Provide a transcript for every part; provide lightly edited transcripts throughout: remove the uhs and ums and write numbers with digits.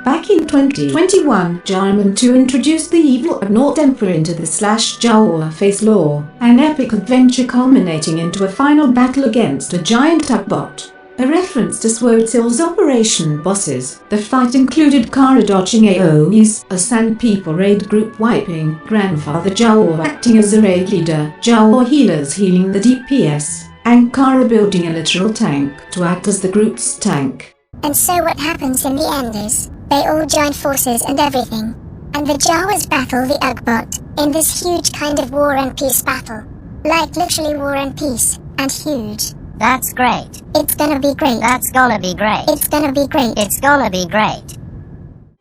Back in 2021, Jaman 2 introduced the evil Ugnaught Emperor into the JawaFace lore, an epic adventure culminating into a final battle against a giant Ugbot. A reference to Swordsil's Operation Bosses, the fight included Kara dodging AoEs, a Sand People raid group wiping, Grandfather Jawa acting as a raid leader, Jawa healers healing the DPS, and Kara building a literal tank to act as the group's tank. And so what happens in the end is, they all join forces and everything. And the Jawas battle the Ugbot, in this huge kind of war and peace battle. Like literally war and peace, and huge. That's great. It's gonna be great. That's gonna be great. It's gonna be great. It's gonna be great.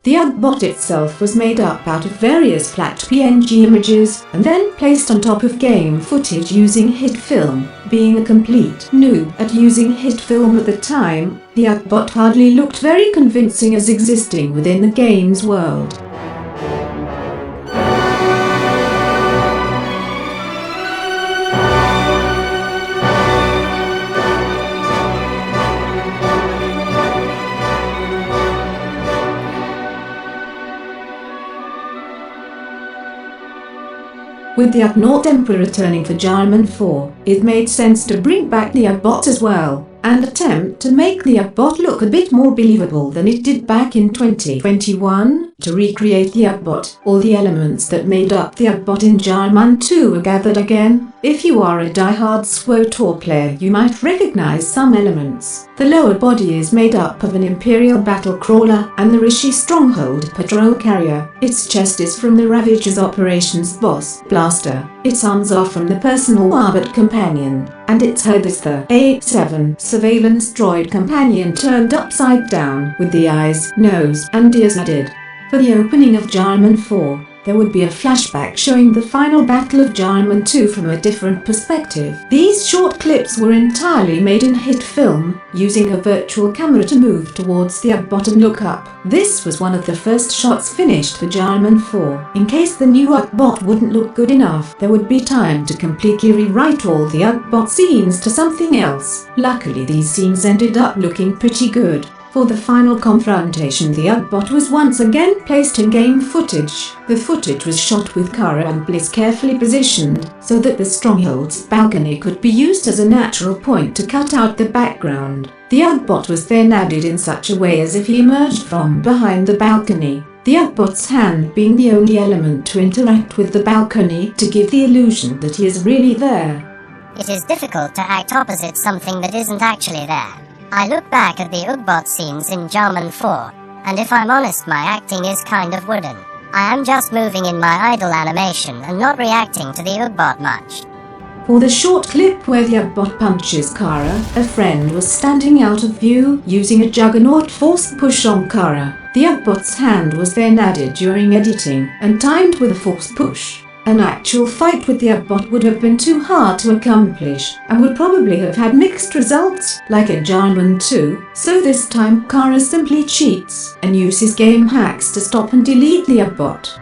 The Ugbot itself was made up out of various flat PNG images and then placed on top of game footage using HID film. Being a complete noob at using HID film at the time, the Ugbot hardly looked very convincing as existing within the game's world. With the Ugnaught Emperor returning for Jaman 4, it made sense to bring back the Ugbot as well, and attempt to make the Ugbot look a bit more believable than it did back in 2021. To recreate the Ugbot, all the elements that made up the Ugbot in Jaman 2 were gathered again. If you are a die-hard SWTOR player, you might recognize some elements. The lower body is made up of an Imperial battle crawler and the Rishi Stronghold patrol carrier. Its chest is from the Ravager's operations boss, Blaster. Its arms are from the personal Ugbot companion, and its head is the A7 surveillance droid companion turned upside down, with the eyes, nose, and ears added. For the opening of Jaman 4, there would be a flashback showing the final battle of Jaman 2 from a different perspective. These short clips were entirely made in HID film, using a virtual camera to move towards the Ugbot and look up. This was one of the first shots finished for Jaman 4. In case the new Ugbot wouldn't look good enough, there would be time to completely rewrite all the Ugbot scenes to something else. Luckily, these scenes ended up looking pretty good. For the final confrontation, the Ugbot was once again placed in game footage. The footage was shot with Kara and Bliss carefully positioned, so that the Stronghold's balcony could be used as a natural point to cut out the background. The Ugbot was then added in such a way as if he emerged from behind the balcony, the Ugbot's hand being the only element to interact with the balcony to give the illusion that he is really there. It is difficult to act opposite something that isn't actually there. I look back at the Ugbot scenes in Jaman 4, and if I'm honest, my acting is kind of wooden. I am just moving in my idle animation and not reacting to the Ugbot much. For the short clip where the Ugbot punches Kara, a friend was standing out of view using a juggernaut force push on Kara. The Ugbot's hand was then added during editing and timed with a force push. An actual fight with the Ugbot would have been too hard to accomplish, and would probably have had mixed results, like in Jaman 2, so this time Kara simply cheats, and uses game hacks to stop and delete the Ugbot.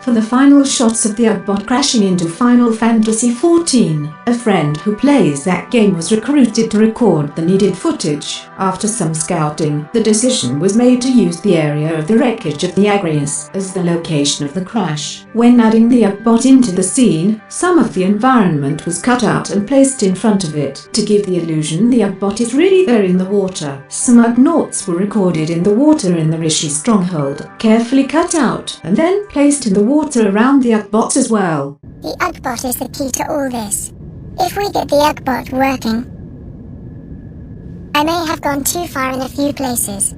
For the final shots of the Ugbot crashing into Final Fantasy XIV, a friend who plays that game was recruited to record the needed footage. After some scouting, the decision was made to use the area of the wreckage of the Agrius as the location of the crash. When adding the Ugbot into the scene, some of the environment was cut out and placed in front of it, to give the illusion the Ugbot is really there in the water. Some Ugnaughts were recorded in the water in the Rishi Stronghold, carefully cut out, and then placed in the water around the Ugbot as well. The Ugbot is the key to all this. If we get the Ugbot working, I may have gone too far in a few places,